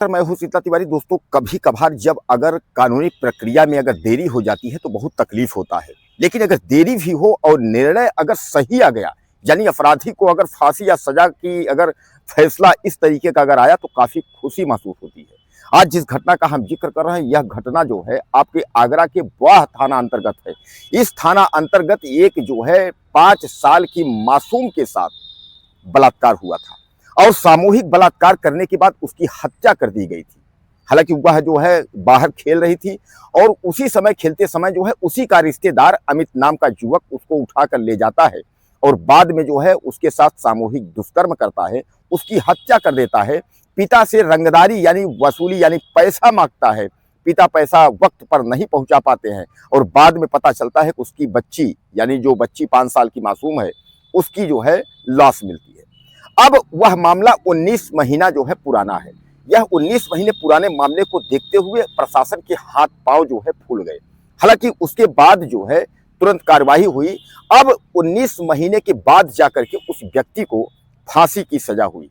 Sir, मैं हूँ शीतल तिवारी। दोस्तों, कभी कभार जब अगर कानूनी प्रक्रिया में अगर देरी हो जाती है तो बहुत तकलीफ होता है, लेकिन अगर देरी भी हो और निर्णय अगर सही आ गया, यानी अपराधी को अगर फांसी या सजा की अगर फैसला इस तरीके का अगर आया तो काफी खुशी महसूस होती है। आज जिस घटना का हम जिक्र कर रहे हैं, यह घटना जो है आपके आगरा के वाह थाना अंतर्गत है। इस थाना अंतर्गत एक जो है 5 साल की मासूम के साथ बलात्कार हुआ था और सामूहिक बलात्कार करने के बाद उसकी हत्या कर दी गई थी। हालांकि वह जो है बाहर खेल रही थी और उसी समय खेलते समय जो है उसी का रिश्तेदार अमित नाम का युवक उसको उठाकर ले जाता है और बाद में जो है उसके साथ सामूहिक दुष्कर्म करता है, उसकी हत्या कर देता है। पिता से रंगदारी यानी वसूली यानी पैसा मांगता है। पिता पैसा वक्त पर नहीं पहुंचा पाते हैं और बाद में पता चलता है कि उसकी बच्ची यानी जो बच्ची 5 साल की मासूम है उसकी जो है लाश मिलती है। अब वह मामला 19 महीना जो है पुराना है। यह 19 महीने पुराने मामले को देखते हुए प्रशासन के हाथ पांव जो है फूल गए। हालांकि उसके बाद जो है तुरंत कार्रवाई हुई। अब 19 महीने के बाद जाकर के उस व्यक्ति को फांसी की सजा हुई,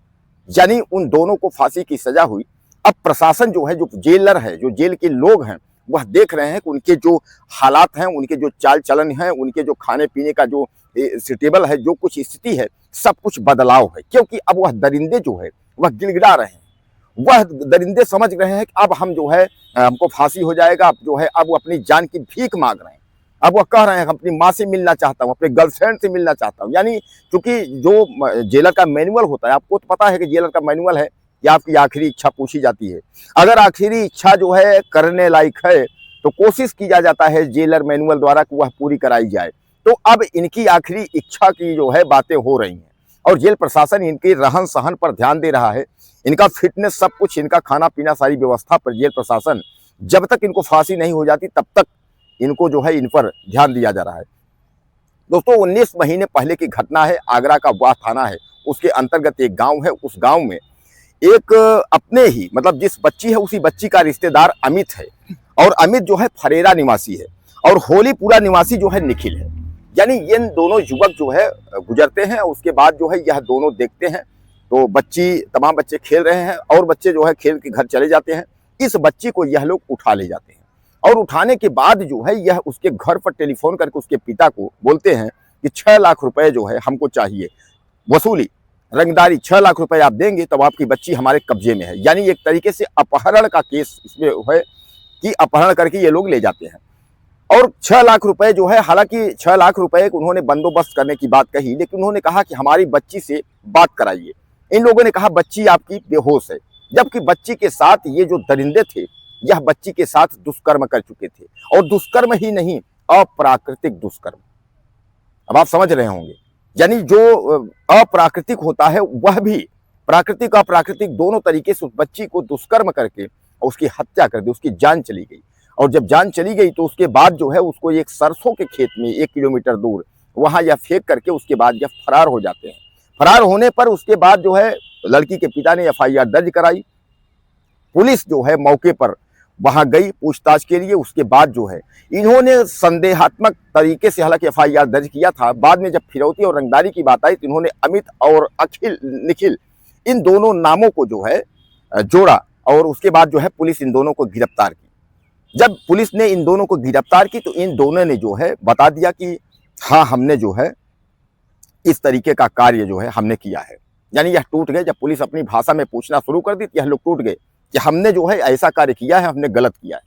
यानी उन दोनों को फांसी की सजा हुई। अब प्रशासन जो है, जो जेलर है, जो जेल के लोग हैं, वह देख रहे हैं कि उनके जो हालात हैं, उनके जो चाल चलन है, उनके जो खाने पीने का जो सुटेबल है, जो कुछ स्थिति है, सब कुछ बदलाव है। क्योंकि अब वह दरिंदे जो है वह गिड़गिड़ा रहे हैं। वह दरिंदे समझ रहे हैं कि अब हम जो है हमको फांसी हो जाएगा। अब जो है अब वो अपनी जान की भीख मांग रहे हैं। अब वह कह रहे हैं अपनी माँ से मिलना चाहता हूँ, अपने गर्लफ्रेंड से मिलना चाहता हूँ। यानी चूंकि जो जेलर का मैनुअल होता है, आपको तो पता है कि जेलर का मैनुअल है कि आपकी आखिरी इच्छा पूछी जाती है। अगर आखिरी इच्छा जो है करने लायक है तो कोशिश किया जाता है जेलर मैनुअल द्वारा कि वह पूरी कराई जाए। तो अब इनकी आखिरी इच्छा की जो है बातें हो रही हैं और जेल प्रशासन इनके रहन सहन पर ध्यान दे रहा है। इनका फिटनेस, सब कुछ, इनका खाना पीना, सारी व्यवस्था पर जेल प्रशासन, जब तक इनको फांसी नहीं हो जाती तब तक इनको जो है इन पर ध्यान दिया जा रहा है। दोस्तों, 19 महीने पहले की घटना है। आगरा का वाह थाना है, उसके अंतर्गत एक गांव है। उस गांव में एक अपने ही मतलब जिस बच्ची है उसी बच्ची का रिश्तेदार अमित है और अमित जो है फरेरा निवासी है और होलीपुरा निवासी जो है निखिल है। यानी ये दोनों युवक जो है गुजरते हैं। उसके बाद जो है यह दोनों देखते हैं तो तमाम बच्चे खेल रहे हैं और बच्चे जो है खेल के घर चले जाते हैं। इस बच्ची को यह लोग उठा ले जाते हैं और उठाने के बाद जो है यह उसके घर पर टेलीफोन करके उसके पिता को बोलते हैं कि 6 लाख रुपए जो है हमको चाहिए, वसूली, रंगदारी। 6 लाख रुपए आप देंगे तब आपकी बच्ची हमारे कब्जे में है। यानी एक तरीके से अपहरण का केस इसमें है कि अपहरण करके ये लोग ले जाते हैं और 6 लाख रुपए जो है, हालांकि 6 लाख रुपए उन्होंने बंदोबस्त करने की बात कही, लेकिन उन्होंने कहा कि हमारी बच्ची से बात कराइए। इन लोगों ने कहा बच्ची आपकी बेहोश है, जबकि बच्ची के साथ ये जो दरिंदे थे यह बच्ची के साथ दुष्कर्म कर चुके थे और दुष्कर्म ही नहीं, अप्राकृतिक दुष्कर्म। अब आप समझ रहे होंगे, यानी जो अप्राकृतिक होता है वह भी प्राकृतिक अप्राकृतिक दोनों तरीके से उस बच्ची को दुष्कर्म करके उसकी हत्या कर दी। उसकी जान चली गई और जब जान चली गई तो उसके बाद जो है उसको एक सरसों के खेत में 1 किलोमीटर दूर वहां यह फेंक करके उसके बाद यह फरार हो जाते हैं। फरार होने पर उसके बाद जो है लड़की के पिता ने FIR दर्ज कराई। पुलिस जो है मौके पर वहां गई पूछताछ के लिए। उसके बाद जो है इन्होंने संदेहात्मक तरीके से, हालांकि FIR दर्ज किया था, बाद में जब फिरौती और रंगदारी की बात आई तो इन्होंने अमित और निखिल इन दोनों नामों को जो है जोड़ा और उसके बाद जो है पुलिस इन दोनों को गिरफ्तार की। जब पुलिस ने इन दोनों को गिरफ्तार की तो इन दोनों ने जो है बता दिया कि हाँ, हमने जो है इस तरीके का कार्य जो है हमने किया है। यानी यह टूट गए। जब पुलिस अपनी भाषा में पूछना शुरू कर दी तो यह लोग टूट गए कि हमने जो है ऐसा कार्य किया है, हमने गलत किया है।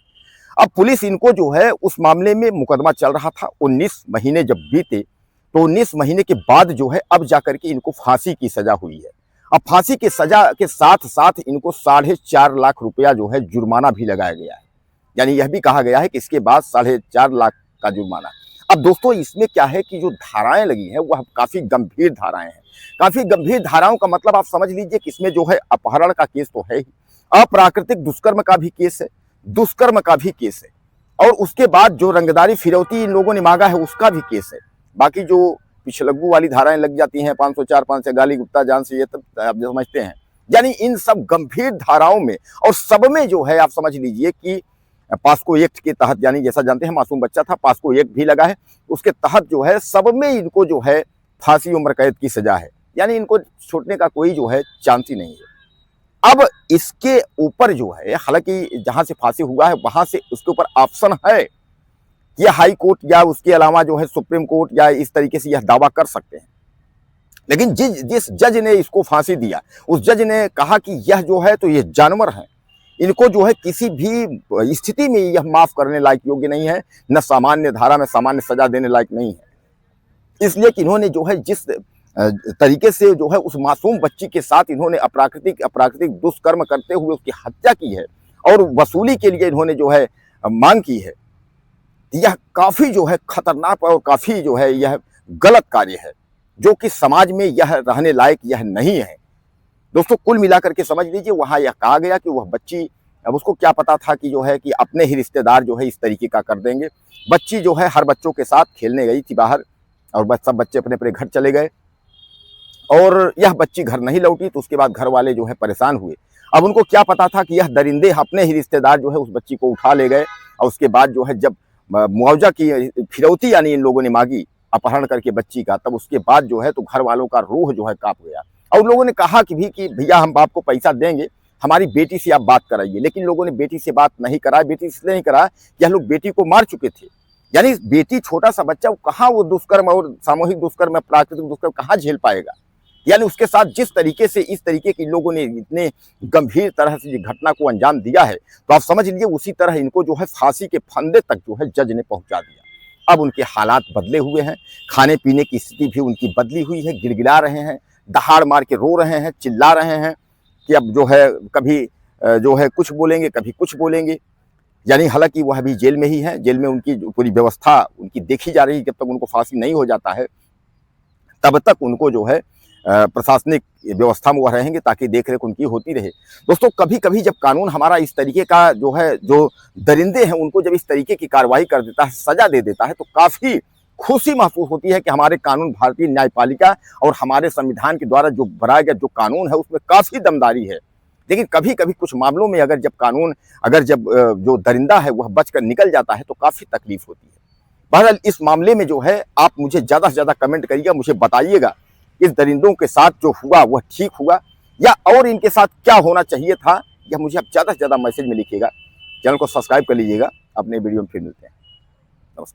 अब पुलिस इनको जो है उस मामले में मुकदमा चल रहा था। 19 महीने जब बीते तो 19 महीने के बाद जो है अब जाकर के इनको फांसी की सजा हुई है। अब फांसी की सजा के साथ साथ इनको 4.5 लाख रुपया जो है जुर्माना भी लगाया गया है। यानी यह भी कहा गया है कि इसके बाद 4.5 लाख का जुर्माना। अब दोस्तों, इसमें क्या है कि जो धाराएं लगी हैं वह काफी गंभीर धाराएं हैं। काफी गंभीर धाराओं का मतलब आप समझ लीजिए कि इसमें जो है अपहरण का केस तो है ही, अप्राकृतिक दुष्कर्म का भी केस है, दुष्कर्म का भी केस है और उसके बाद जो रंगदारी फिरौती इन लोगों ने मांगा है उसका भी केस है। बाकी जो पिछलग्गू वाली धाराएं लग जाती हैं 504, 500 गाली गुप्ता जान से, ये तब आप जो समझते हैं। यानी इन सब गंभीर धाराओं में और सब में जो है आप समझ लीजिए कि पास्को एक्ट के तहत, यानी जैसा जानते हैं मासूम बच्चा था, पास्को एक्ट भी लगा है, उसके तहत जो है सब में इनको जो है फांसी उम्र कैद की सजा है। यानी इनको छूटने का कोई जो है चांस ही नहीं है। अब इसके ऊपर जो है, हालांकि जहां से फांसी हुआ है वहां से उसके ऊपर ऑप्शन है कि हाई कोर्ट या उसके अलावा जो है सुप्रीम कोर्ट या इस तरीके से यह दावा कर सकते हैं। लेकिन जिस जज ने इसको फांसी दिया, उस जज ने कहा कि यह जो है तो ये जानवर हैं, इनको जो है किसी भी स्थिति में यह माफ करने लायक योग्य नहीं है, न सामान्य धारा में सामान्य सजा देने लायक नहीं है। इसलिए कि इन्होंने जो है जिस तरीके से जो है उस मासूम बच्ची के साथ इन्होंने अप्राकृतिक दुष्कर्म करते हुए उसकी हत्या की है और वसूली के लिए इन्होंने जो है मांग की है, यह काफी जो है खतरनाक और काफी जो है यह गलत कार्य है, जो कि समाज में यह रहने लायक यह नहीं है। दोस्तों, कुल मिलाकर के समझ लीजिए, वहां यह कहा गया कि वह बच्ची, अब उसको क्या पता था कि जो है कि अपने ही रिश्तेदार जो है इस तरीके का कर देंगे। बच्ची जो है हर बच्चों के साथ खेलने गई थी बाहर और सब बच्चे अपने अपने घर चले गए और यह बच्ची घर नहीं लौटी, तो उसके बाद घर वाले जो है परेशान हुए। अब उनको क्या पता था कि यह दरिंदे अपने ही रिश्तेदार जो है उस बच्ची को उठा ले गए और उसके बाद जो है जब मुआवजा की फिरौती यानी इन लोगों ने मांगी अपहरण करके बच्ची का, तब उसके बाद जो है तो घर वालों का रूह जो है कांप गया और लोगों ने कहा कि भैया हम आपको पैसा देंगे, हमारी बेटी से आप बात कराइए। लेकिन लोगों ने बेटी से बात नहीं कराया। बेटी इसलिए नहीं करा कि यह लोग बेटी को मार चुके थे। यानी बेटी, छोटा सा बच्चा, कहाँ वो दुष्कर्म और सामूहिक दुष्कर्म, प्राकृतिक दुष्कर्म कहाँ झेल पाएगा। यानी उसके साथ जिस तरीके से इस तरीके के लोगों ने इतने गंभीर तरह से घटना को अंजाम दिया है, तो आप समझ लीजिए उसी तरह इनको जो है फांसी के फंदे तक जो है जज ने पहुंचा दिया। अब उनके हालात बदले हुए हैं, खाने पीने की स्थिति भी उनकी बदली हुई है, गिड़गिड़ा रहे हैं, दहाड़ मार के रो रहे हैं, चिल्ला रहे हैं कि अब जो है कभी जो है कुछ बोलेंगे, कभी कुछ बोलेंगे। यानी हालांकि वह अभी जेल में ही है, जेल में उनकी पूरी व्यवस्था उनकी देखी जा रही है। जब तक उनको फांसी नहीं हो जाता है तब तक उनको जो है प्रशासनिक व्यवस्था में वह रहेंगे ताकि देखरेख उनकी होती रहे। दोस्तों, कभी कभी जब कानून हमारा इस तरीके का जो है, जो दरिंदे हैं उनको जब इस तरीके की कार्रवाई कर देता है, सजा दे देता है, तो काफी खुशी महसूस होती है कि हमारे कानून, भारतीय न्यायपालिका और हमारे संविधान के द्वारा जो बनाया गया जो कानून है उसमें काफी दमदारी है। लेकिन कभी कभी कुछ मामलों में अगर जब जो दरिंदा है वह बचकर निकल जाता है तो काफी तकलीफ होती है। बहरहाल इस मामले में जो है आप मुझे ज्यादा से ज्यादा कमेंट करिएगा, मुझे बताइएगा इस दरिंदों के साथ जो हुआ वह ठीक हुआ या और इनके साथ क्या होना चाहिए था, यह मुझे आप ज्यादा से ज्यादा मैसेज में लिखिएगा। चैनल को सब्सक्राइब कर लीजिएगा। अपने वीडियो में फिर मिलते हैं।